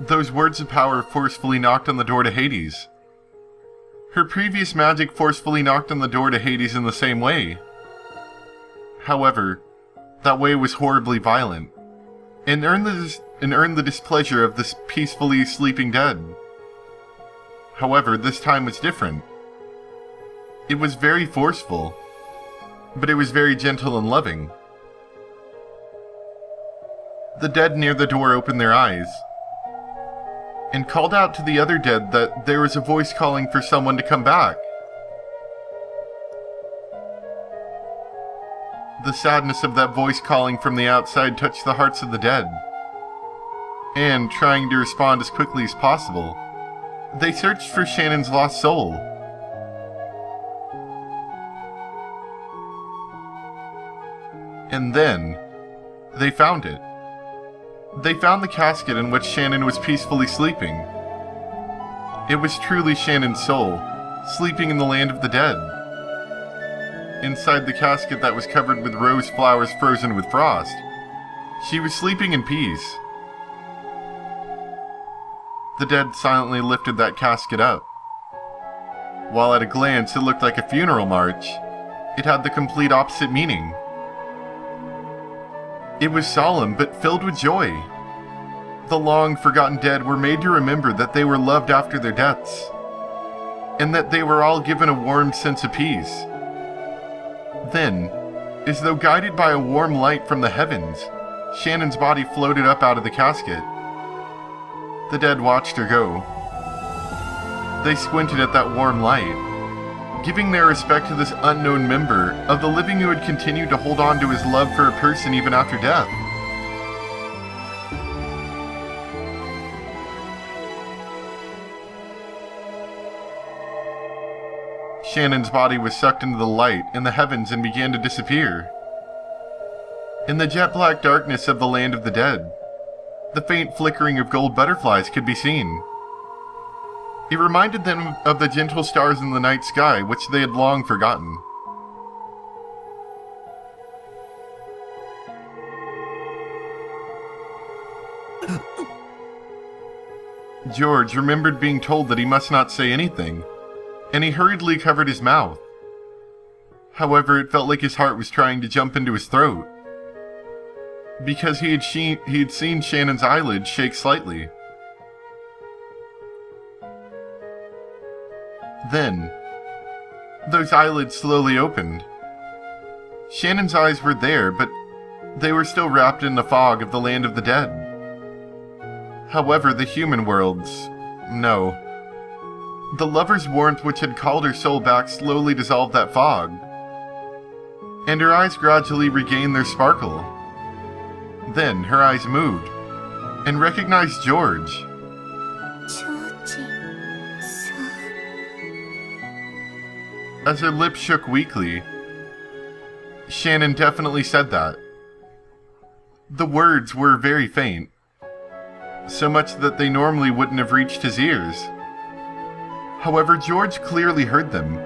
Those words of power forcefully knocked on the door to Hades. Her previous magic forcefully knocked on the door to Hades in the same way. However, that way was horribly violent, and earned the displeasure of the peacefully sleeping dead. However, this time was different. It was very forceful, but it was very gentle and loving. The dead near the door opened their eyes, and called out to the other dead that there was a voice calling for someone to come back. The sadness of that voice calling from the outside touched the hearts of the dead, and, trying to respond as quickly as possible, they searched for Shannon's lost soul. And then, they found it. They found the casket in which Shannon was peacefully sleeping. It was truly Shannon's soul, sleeping in the land of the dead. Inside the casket that was covered with rose flowers frozen with frost, she was sleeping in peace. The dead silently lifted that casket up. While at a glance it looked like a funeral march, it had the complete opposite meaning. It was solemn but filled with joy. The long-forgotten dead were made to remember that they were loved after their deaths, and that they were all given a warm sense of peace. Then, as though guided by a warm light from the heavens, Shannon's body floated up out of the casket. The dead watched her go. They squinted at that warm light, giving their respect to this unknown member of the living who had continued to hold on to his love for a person even after death. Shannon's body was sucked into the light in the heavens and began to disappear. In the jet-black darkness of the land of the dead, the faint flickering of gold butterflies could be seen. It reminded them of the gentle stars in the night sky, which they had long forgotten. George remembered being told that he must not say anything, and he hurriedly covered his mouth. However, it felt like his heart was trying to jump into his throat, because he had seen Shannon's eyelids shake slightly. Then, those eyelids slowly opened. Shannon's eyes were there, but they were still wrapped in the fog of the land of the dead. However, the human worlds, no. The lover's warmth which had called her soul back slowly dissolved that fog, and her eyes gradually regained their sparkle. Then her eyes moved, and recognized George. As her lips shook weakly, Shannon definitely said that. The words were very faint, so much that they normally wouldn't have reached his ears. However, George clearly heard them.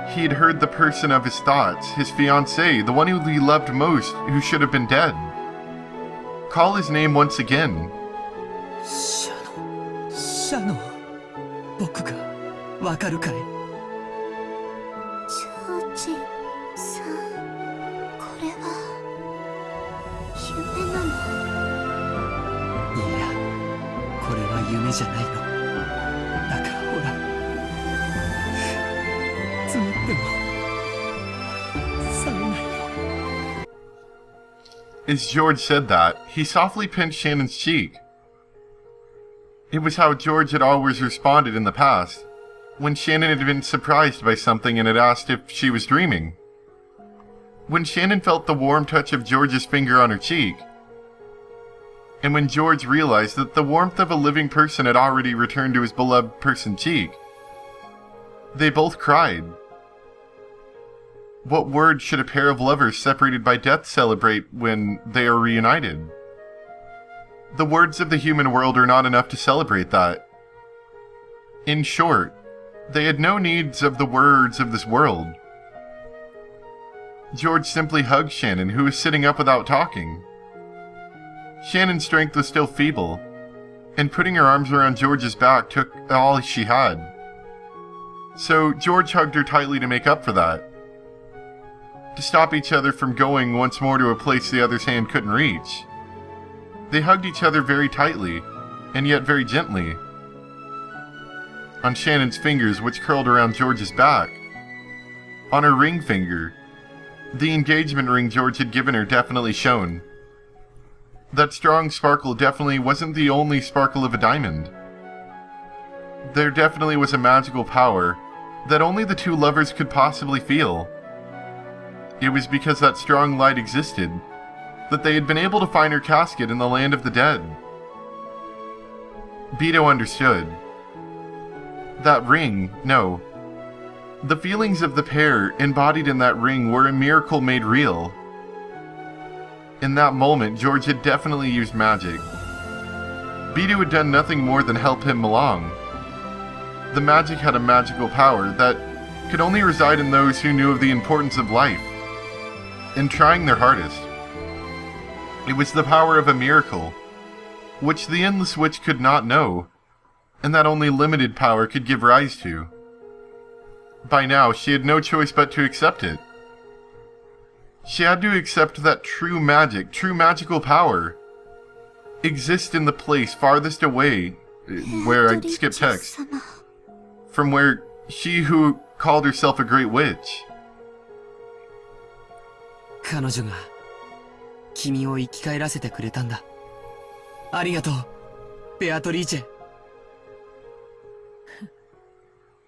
He had heard the person of his thoughts, his fiancée, the one who he loved most, who should have been dead, call his name once again. Shano, 僕がわかるかい? ジョージさん、これは夢なの? いや、これは夢じゃないの。だからほら、つむっても覚めないよ。 As George said that, he softly pinched Shannon's cheek. It was how George had always responded in the past, when Shannon had been surprised by something and had asked if she was dreaming. When Shannon felt the warm touch of George's finger on her cheek, and when George realized that the warmth of a living person had already returned to his beloved person's cheek, they both cried. What words should a pair of lovers separated by death celebrate when they are reunited? The words of the human world are not enough to celebrate that. In short, they had no needs of the words of this world. George simply hugged Shannon, who was sitting up without talking. Shannon's strength was still feeble, and putting her arms around George's back took all she had. So George hugged her tightly to make up for that, to stop each other from going once more to a place the other's hand couldn't reach. They hugged each other very tightly, and yet very gently. On Shannon's fingers, which curled around George's back. On her ring finger. The engagement ring George had given her definitely shone. That strong sparkle definitely wasn't the only sparkle of a diamond. There definitely was a magical power that only the two lovers could possibly feel. It was because that strong light existed that they had been able to find her casket in the land of the dead. Beto understood. That ring, no. The feelings of the pair embodied in that ring were a miracle made real. In that moment, George had definitely used magic. Beto had done nothing more than help him along. The magic had a magical power that could only reside in those who knew of the importance of life, and trying their hardest. It was the power of a miracle, which the Endless Witch could not know, and that only limited power could give rise to. By now, she had no choice but to accept it. She had to accept that true magic, true magical power, exists in the place farthest away, where I skip text, from where she who called herself a great witch. 彼女が君を生き返らせてくれたんだ。ありがとう、ベアトリーチェ。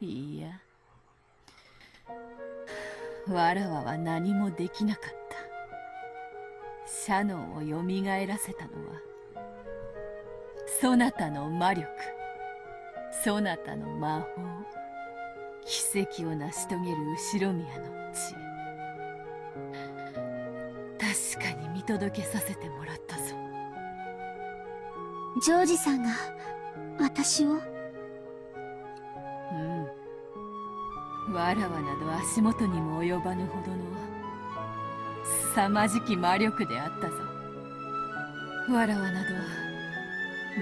いや、わらわは何もできなかった。シャノンをよみがえらせたのは、そなたの魔力、そなたの魔法、奇跡を成し遂げる後ろ宮の血。確かに見届けさせてもらったぞ。ジョージさんが私を。わらわなど足元にも及ばぬほどの凄まじき魔力であったぞ。わらわなどは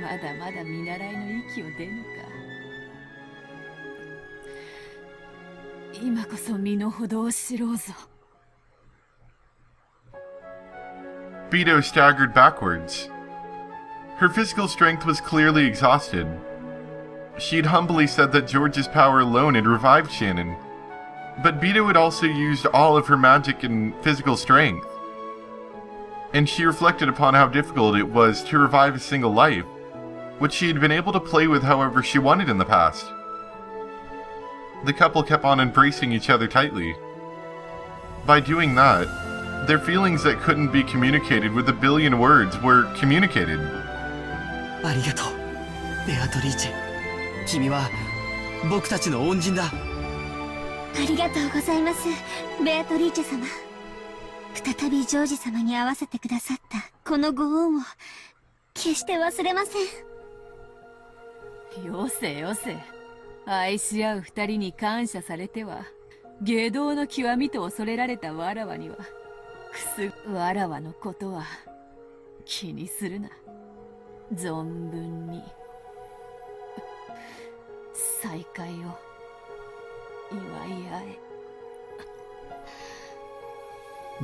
まだまだ見習いの域を出ぬか。今こそ身の程を知ろうぞ。Beto staggered backwards. Her physical strength was clearly exhausted. She'd humbly said that George's power alone had revived Shannon, but Beto had also used all of her magic and physical strength. And she reflected upon how difficult it was to revive a single life, which she had been able to play with however she wanted in the past. The couple kept on embracing each other tightly. By doing that, their feelings that couldn't be communicated with a billion words were communicated. ありがとう、ベアトリーチェ。君は僕たちの恩人だ。ありがとうございます、ベアトリーチェ様。再びジョージ様に会わせてくださったこのご恩を決して忘れません。よせよせ、愛し合う二人に感謝されては外道の極みと恐れられたわらわにはわらわのことは気にするな。存分に再会を祝い合え。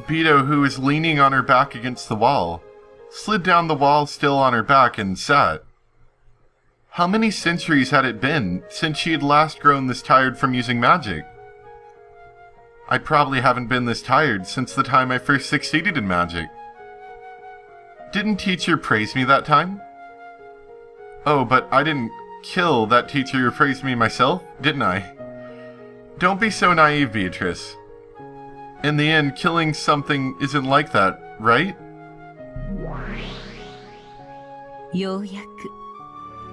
Beto, who was leaning on her back against the wall, slid down the wall still on her back and sat. How many centuries had it been since she had last grown this tired from using magic? I probably haven't been this tired since the time I first succeeded in magic. Didn't teacher praise me that time? Oh, but I didn't kill that teacher who praised me myself, didn't I? Don't be so naive, Beatrice. In the end, killing something isn't like that, right? ようやく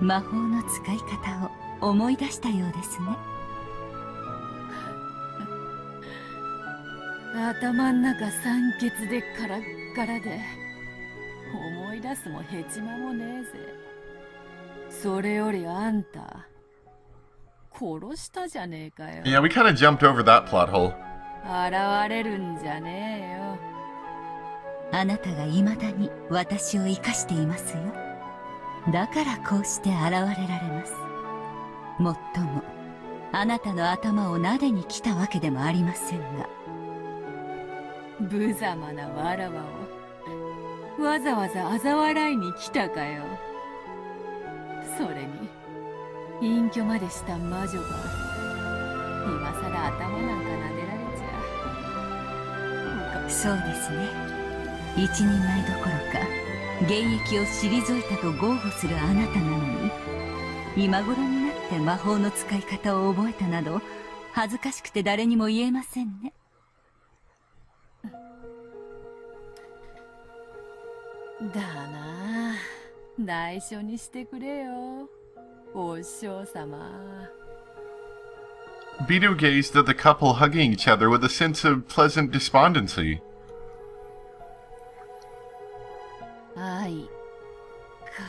魔法の使い方を思い出したようですね。頭ん中酸欠でカラッカラで思い出すもヘチマもねえぜ。それよりあんた殺したじゃねえかよ。 Yeah, we kind of jumped over that plot hole. 現れるんじゃねえよ。あなたが未だに私を生かしていますよ。だからこうして現れられます。もっともあなたの頭を撫でに来たわけでもありませんが。無様なわらわをわざわざ嘲笑いに来たかよ。それに隠居までした魔女が今さら頭なんか撫でられちゃそうですね。一人前どころか現役を退いたと豪語するあなたなのに、今頃になって魔法の使い方を覚えたなど恥ずかしくて誰にも言えませんね。だな。内緒にしてくれよ、お嬢様。Beto gazed at the couple hugging each other with a sense of pleasant despondency. 愛か。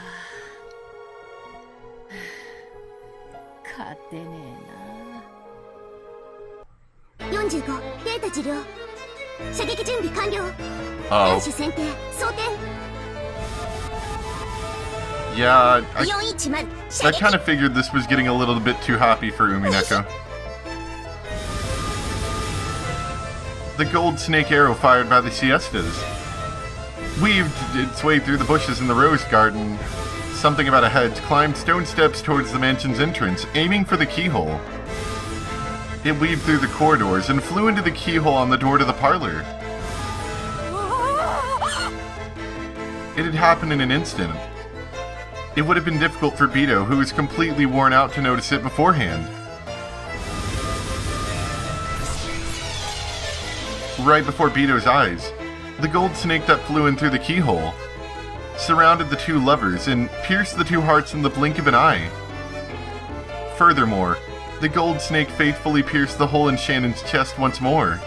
勝てねえな。45データ治療、射撃準備完了。 Oh. 選手選定装填。 Yeah, I 410射 I 撃。 kind of figured this was getting a little bit too happy for Umineko. The gold snake arrow fired by the siestas weaved its way through the bushes in the rose garden. Something about a hedge climbed stone steps towards the mansion's entrance, aiming for the keyhole. It weaved through the corridors and flew into the keyhole on the door to the parlor. It had happened in an instant. It would have been difficult for Beto, who was completely worn out, to notice it beforehand. Right before Beto's eyes, the gold snake that flew in through the keyhole surrounded the two lovers and pierced the two hearts in the blink of an eye. Furthermore, the gold snake faithfully pierced the hole in Shannon's chest once more.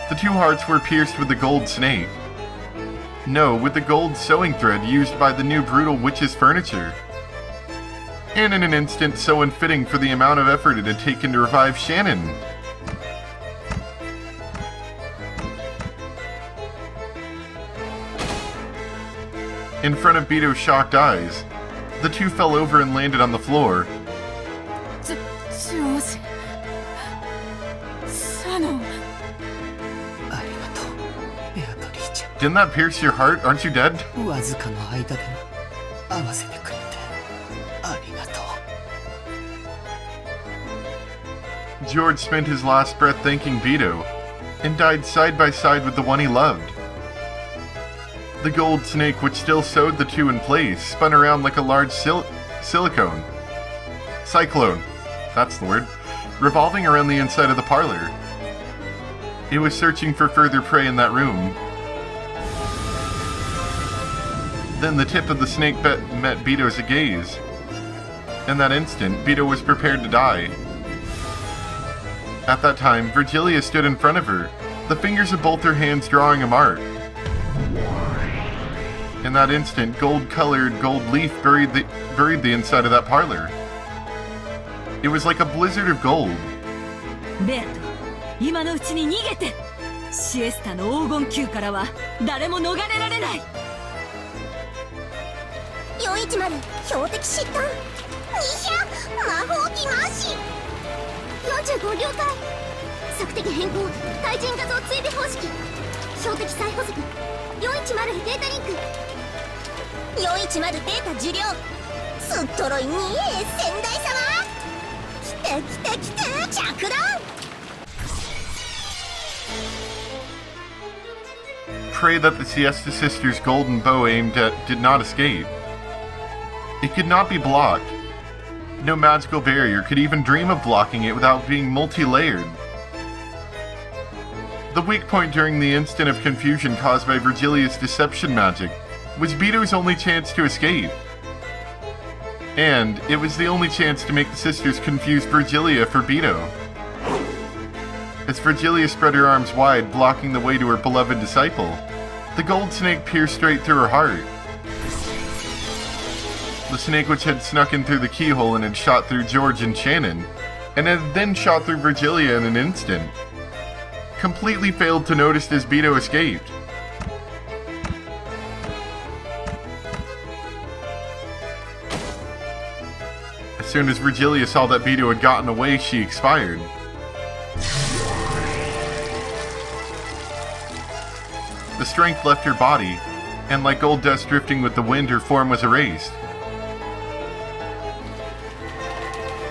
The two hearts were pierced with the gold snake. No, with the gold sewing thread used by the new brutal witch's furniture. And in an instant so unfitting for the amount of effort it had taken to revive Shannon. In front of Beto's shocked eyes, the two fell over and landed on the floor. ジョージ、サノン。ありがとう、ベアトリーチェ。 Didn't that pierce your heart? Aren't you dead? わずかの間でも合わせてくれてありがとう。 George spent his last breath thanking Beto, and died side by side with the one he loved. The gold snake, which still sewed the two in place, spun around like a large cyclone, that's the word, revolving around the inside of the parlor. It was searching for further prey in that room. Then the tip of the snake met Beto's gaze. In that instant, Beto was prepared to die. At that time, Virgilia stood in front of her, the fingers of both her hands drawing a mark. In that instant, gold-colored gold leaf buried the inside of that parlor. It was like a blizzard of gold. ベアト、今のうちに逃げて。シエスタの黄金宮からは誰も逃れられない。410標的疾患。200魔法機回し。45了解。索敵変更、対人画像追尾方式。標的再補足。410へデータリンク。410データ受領。すっとろいに先代様。来て来て来て、着弾。 Prey that the Siesta Sisters' golden bow aimed at did not escape. It could not be blocked. No magical barrier could even dream of blocking it without being multi-layered. The weak point during the instant of confusion caused by Virgilia's deception magic was Beto's only chance to escape. And it was the only chance to make the sisters confuse Virgilia for Beto. As Virgilia spread her arms wide, blocking the way to her beloved disciple, the gold snake pierced straight through her heart. The snake, which had snuck in through the keyhole and had shot through George and Shannon, and had then shot through Virgilia in an instant, completely failed to notice as Beto escaped. As soon as Virgilia saw that Beto had gotten away, she expired. The strength left her body, and like gold dust drifting with the wind, her form was erased.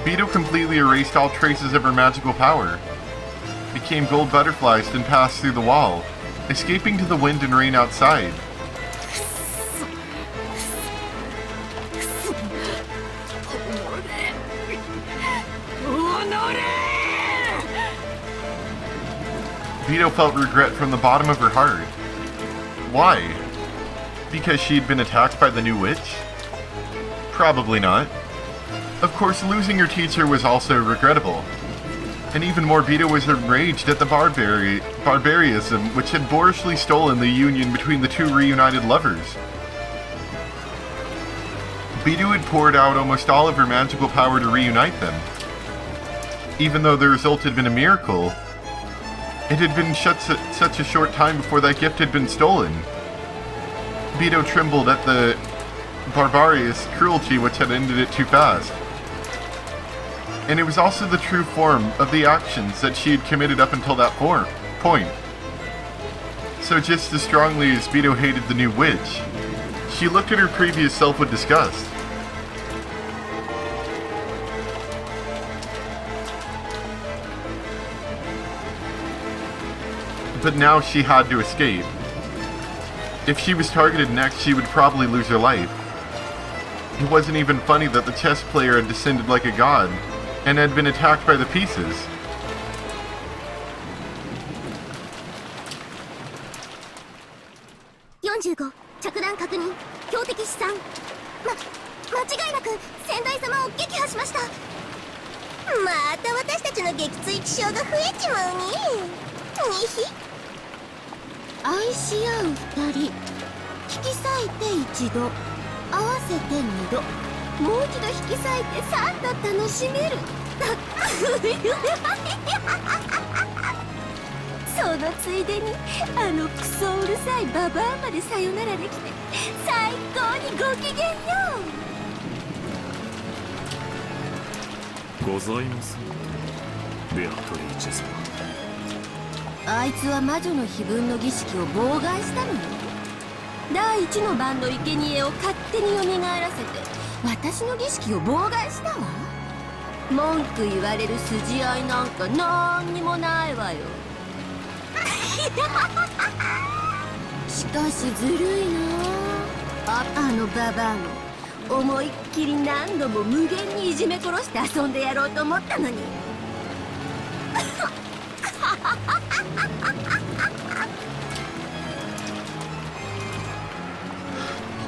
Beto completely erased all traces of her magical power, became gold butterflies, and passed through the wall, escaping to the wind and rain outside. Beto felt regret from the bottom of her heart. Why? Because she had been attacked by the new witch? Probably not. Of course, losing her teacher was also regrettable. And even more, Beto was enraged at the barbarism which had boorishly stolen the union between the two reunited lovers. Beto had poured out almost all of her magical power to reunite them. Even though the result had been a miracle, it had been such a short time before that gift had been stolen. Beto trembled at the barbarous cruelty which had ended it too fast. And it was also the true form of the actions that she had committed up until that point. So just as strongly as Beto hated the new witch, she looked at her previous self with disgust. But now she had to escape. If she was targeted next, she would probably lose her life. It wasn't even funny that the chess player had descended like a god, and had been attacked by the pieces.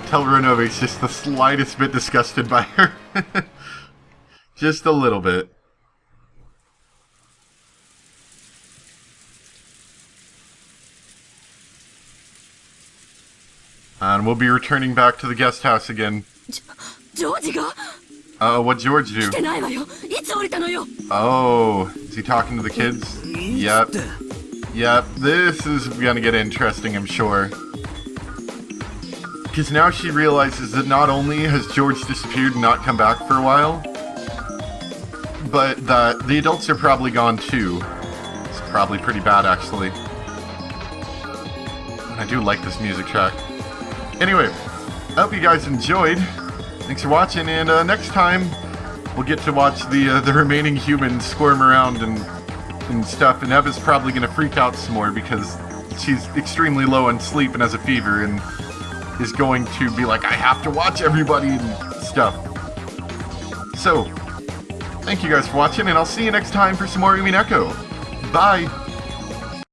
Telranove's just the slightest bit disgusted by her. Just a little bit. And we'll be returning back to the guest house again. What'd George do? Oh, is he talking to the kids? Yep. Yep, this is gonna get interesting, I'm sure. Because now she realizes that not only has George disappeared and not come back for a while, but that the adults are probably gone too. It's probably pretty bad, actually. I do like this music track. Anyway, I hope you guys enjoyed. Thanks for watching, and next time we'll get to watch the remaining humans squirm around and stuff, and Eva's probably going to freak out some more because she's extremely low on sleep and has a fever, and is going to be like, I have to watch everybody and stuff. So, thank you guys for watching, and I'll see you next time for some more Umineko. Bye!